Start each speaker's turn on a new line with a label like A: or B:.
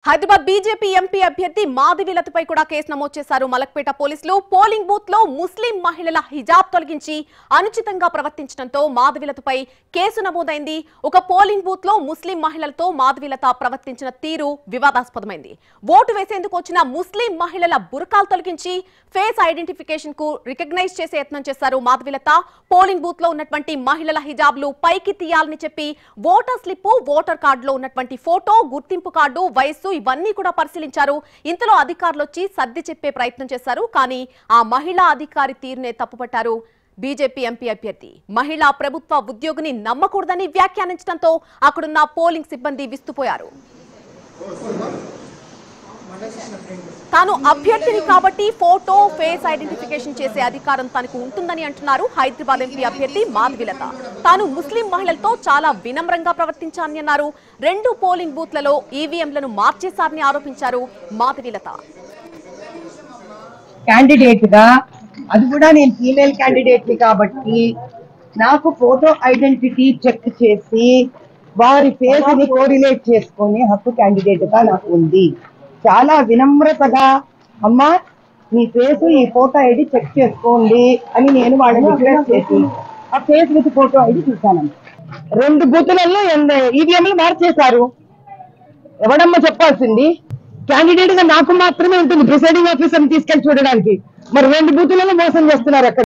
A: Hyderabad BJP MP అభ్యర్థి మాధవిలతపై కూడా case నమోదు చేశారు మలక్పేట పోలీసులు. పోలింగ్ బూత్ లో ముస్లిం మహిళల హిజాబ్ తొలగించి అనుచితంగా ప్రవర్తించడంతో మాధవిలతపై కేసు నమోదైంది. ఒక పోలింగ్ బూత్ లో ముస్లిం మహిళలతో మాధవిలత ప్రవర్తించిన తీరు వివాదాస్పదమైంది. ఓటు వేసేందుకు వచ్చిన ముస్లిం మహిళల బురకాలు తొలగించి ఫేస్ ఐడెంటిఫికేషన్ కు రికగ్నైజ్ చేసే యత్నం చేశారు మాధవిలత. పోలింగ్ బూత్ లో ఉన్నటువంటి మహిళల హిజాబ్లు పైకి తీయాలని చెప్పి ఓటర్ స్లిప్, ఓటర్ కార్డులో ఉన్నటువంటి ఫోటో, గుర్తింపు కార్డు, వయస్సు ఇవన్నీ కూడా పరిశీలించారు. ఇంతలో అధికారులు వచ్చి సర్ది చెప్పే ప్రయత్నం చేశారు. కానీ ఆ మహిళా అధికారి తీరునే తప్పుపట్టారు బీజేపీ ఎంపీ అభ్యర్థి. మహిళా ప్రభుత్వ ఉద్యోగిని నమ్మకూడదని వ్యాఖ్యానించడంతో అక్కడున్న పోలింగ్ సిబ్బంది విస్తుపోయారు. తాను అభ్యర్థిని కాబట్టి ఫోటో, ఫేస్ ఐడెంటిఫికేషన్ చేసే అధికారం తనకు ఉంటుందని అంటున్నారు హైదరాబాద్ ఎంపీ అభ్యర్థి మాధవిలత. తాను ముస్లిం మహిళలతో చాలా వినమ్రంగా ప్రవర్తించానని అన్నారు. 2 పోలింగ్ బూత్లలో ఈవీఎంలను మార్చేశారని ఆరోపించారు మాధవిలత.
B: క్యాండిడేట్ గా అది కూడా నేను ఫీమేల్ క్యాండిడేట్ ని కాబట్టి నాకు ఫోటో ఐడెంటిటీ చెక్ చేసి వారి ఫేస్ ని కోరిలేట్ చేసుకునే హక్కు క్యాండిడేట్ గా నాకు ఉంది. చాలా వినమ్రతగా అమ్మా మీ ఫేస్ ఈ ఫోటో ఐడి చెక్ చేసుకోండి అని నేను వాళ్ళని రిక్వెస్ట్ చేసి ఆ ఫేస్ విత్ ఫోటో ఐడి చూశాను. 2 బూతులలో ఈవీఎంలు మార్చేశారు. ఎవడమ్మా చెప్పాల్సింది? క్యాండిడేట్ గా నాకు మాత్రమే ఉంటుంది ప్రిసైడింగ్ ఆఫీసర్ తీసుకెళ్లి చూడడానికి. మరి 2 బూతులలో మోసం చేస్తున్నారు అక్కడ.